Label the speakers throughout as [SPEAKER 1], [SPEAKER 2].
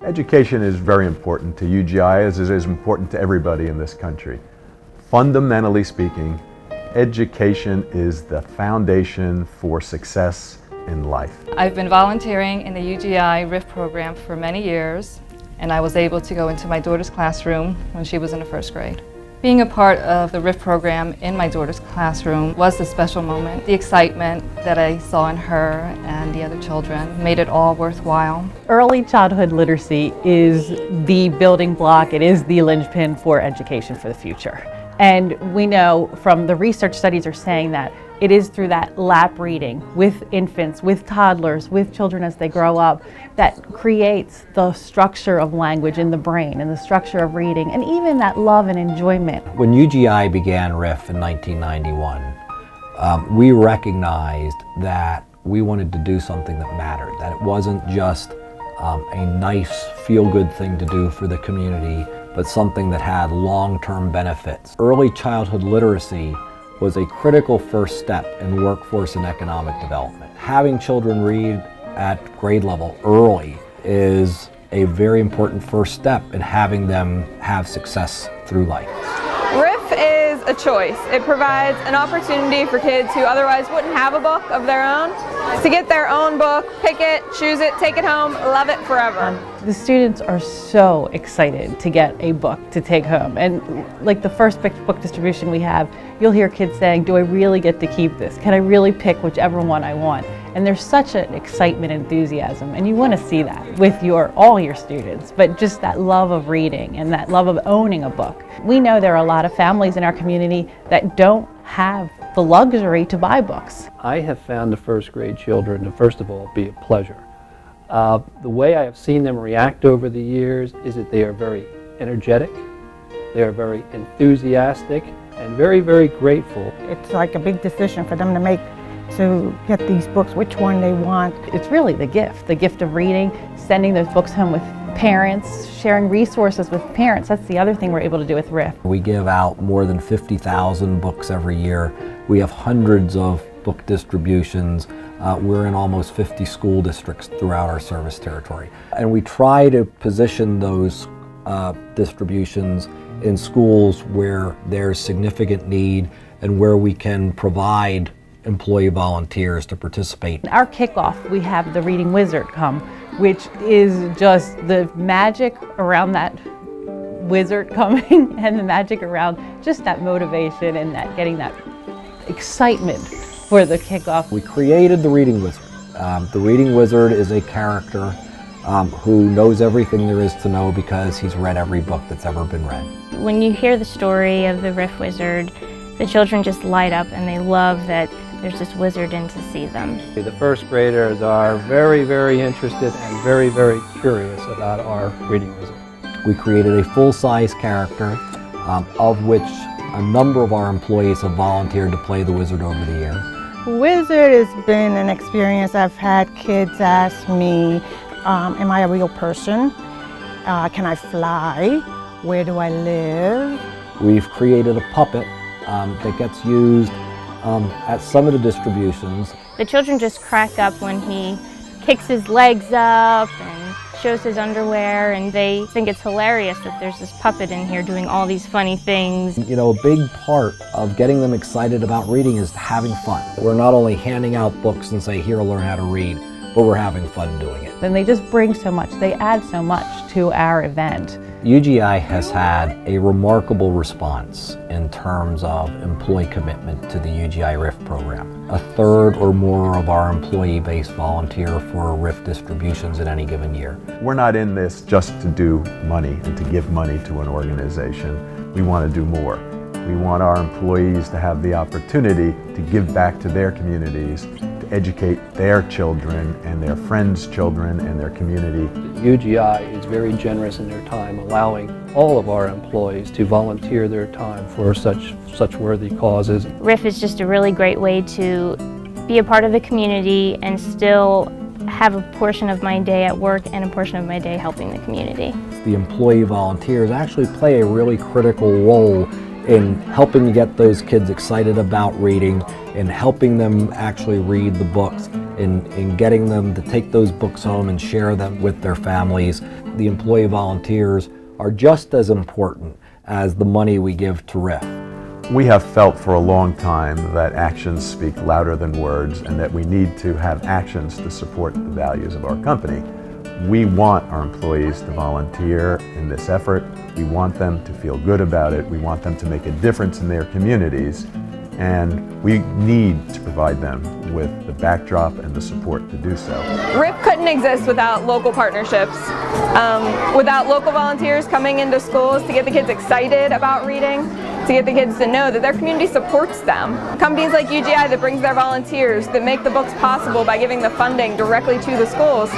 [SPEAKER 1] Education is very important to UGI as it is important to everybody in this country. Fundamentally speaking, education is the foundation for success in life.
[SPEAKER 2] I've been volunteering in the UGI RIF program for many years, and I was able to go into my daughter's classroom when she was in the first grade. Being a part of the RIF program in my daughter's classroom was a special moment. The excitement that I saw in her and the other children made it all worthwhile.
[SPEAKER 3] Early childhood literacy is the building block, it is the linchpin for education for the future. And we know from the research studies are saying that it is through that lap reading with infants, with toddlers, with children as they grow up, that creates the structure of language in the brain and the structure of reading and even that love and enjoyment.
[SPEAKER 4] When UGI began RIF in 1991, we recognized that we wanted to do something that mattered, that it wasn't just a nice feel-good thing to do for the community, but something that had long-term benefits. Early childhood literacy was a critical first step in workforce and economic development. Having children read at grade level early is a very important first step in having them have success through life.
[SPEAKER 5] RIF is a choice. It provides an opportunity for kids who otherwise wouldn't have a book of their own to get their own book, pick it, choose it, take it home, love it forever.
[SPEAKER 3] The students are so excited to get a book to take home, and like the first book distribution we have, you'll hear kids saying, do I really get to keep this? Can I really pick whichever one I want? And there's such an excitement, enthusiasm, and you want to see that with all your students, but just that love of reading and that love of owning a book. We know there are a lot of families in our community that don't have the luxury to buy books.
[SPEAKER 6] I have found the first grade children to first of all be a pleasure. The way I have seen them react over the years is that they are very energetic, they are very enthusiastic, and very, very grateful.
[SPEAKER 7] It's like a big decision for them to make to get these books, which one they want.
[SPEAKER 3] It's really the gift of reading, sending those books home with parents, sharing resources with parents. That's the other thing we're able to do with RIF.
[SPEAKER 4] We give out more than 50,000 books every year. We have hundreds of book distributions. We're in almost 50 school districts throughout our service territory. And we try to position those distributions in schools where there's significant need and where we can provide employee volunteers to participate.
[SPEAKER 3] Our kickoff, we have the Reading Wizard come, which is just the magic around that wizard coming and the magic around just that motivation and that getting that excitement for the kickoff.
[SPEAKER 4] We created the Reading Wizard. The Reading Wizard is a character who knows everything there is to know because he's read every book that's ever been read.
[SPEAKER 8] When you hear the story of the RIF Wizard, the children just light up and they love that there's this wizard in to see them.
[SPEAKER 6] The first graders are very, very interested and very, very curious about our Reading Wizard.
[SPEAKER 4] We created a full-size character of which a number of our employees have volunteered to play the wizard over the year.
[SPEAKER 7] Wizard has been an experience. I've had kids ask me, am I a real person? Can I fly? Where do I live?
[SPEAKER 4] We've created a puppet that gets used at some of the distributions.
[SPEAKER 8] The children just crack up when he kicks his legs up and shows his underwear, and they think it's hilarious that there's this puppet in here doing all these funny things.
[SPEAKER 4] You know, a big part of getting them excited about reading is having fun. We're not only handing out books and say, here, learn how to read, but we're having fun doing it.
[SPEAKER 3] And they just bring so much, they add so much to our event.
[SPEAKER 4] UGI has had a remarkable response in terms of employee commitment to the UGI RIF program. A third or more of our employee base volunteer for RIF distributions in any given year.
[SPEAKER 1] We're not in this just to do money and to give money to an organization. We want to do more. We want our employees to have the opportunity to give back to their communities, to educate their children and their friends' children and their community.
[SPEAKER 6] UGI is very generous in their time, allowing all of our employees to volunteer their time for such worthy causes.
[SPEAKER 8] RIF is just a really great way to be a part of the community and still have a portion of my day at work and a portion of my day helping the community.
[SPEAKER 4] The employee volunteers actually play a really critical role in helping to get those kids excited about reading and helping them actually read the books in getting them to take those books home and share them with their families. The employee volunteers are just as important as the money we give to RIF.
[SPEAKER 1] We have felt for a long time that actions speak louder than words and that we need to have actions to support the values of our company. We want our employees to volunteer in this effort. We want them to feel good about it. We want them to make a difference in their communities. And we need to provide them with the backdrop and the support to do so.
[SPEAKER 5] RIF couldn't exist without local partnerships, without local volunteers coming into schools to get the kids excited about reading, to get the kids to know that their community supports them. Companies like UGI that brings their volunteers, that make the books possible by giving the funding directly to the schools.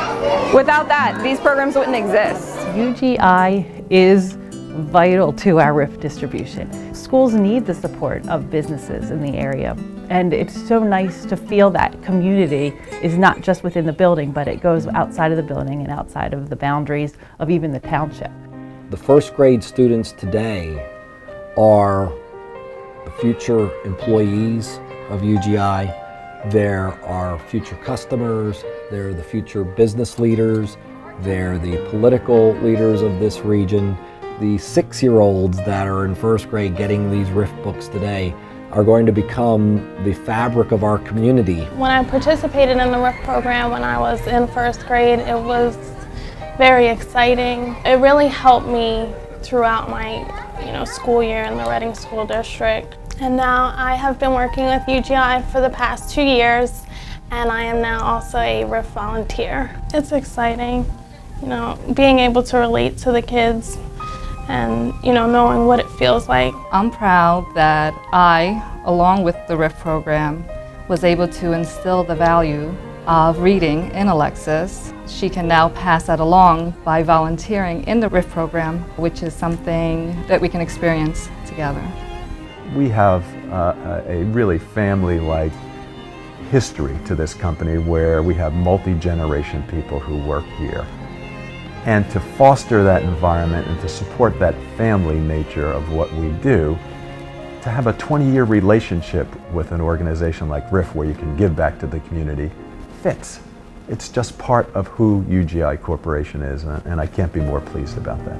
[SPEAKER 5] Without that, these programs wouldn't exist.
[SPEAKER 3] UGI is vital to our RIF distribution. Schools need the support of businesses in the area, and it's so nice to feel that community is not just within the building, but it goes outside of the building and outside of the boundaries of even the township.
[SPEAKER 4] The first grade students today are the future employees of UGI. They're our future customers, they're the future business leaders, they're the political leaders of this region. The 6-year-olds that are in first grade getting these RIF books today are going to become the fabric of our community.
[SPEAKER 9] When I participated in the RIF program when I was in first grade, it was very exciting. It really helped me throughout my school year in the Reading School District. And now I have been working with UGI for the past 2 years, and I am now also a RIF volunteer. It's exciting, being able to relate to the kids and knowing what it feels like.
[SPEAKER 2] I'm proud that I, along with the RIF program, was able to instill the value of reading in Alexis. She can now pass that along by volunteering in the RIF program, which is something that we can experience together.
[SPEAKER 1] We have a really family-like history to this company where we have multi-generation people who work here. And to foster that environment and to support that family nature of what we do, to have a 20-year relationship with an organization like RIF where you can give back to the community fits. It's just part of who UGI Corporation is, and I can't be more pleased about that.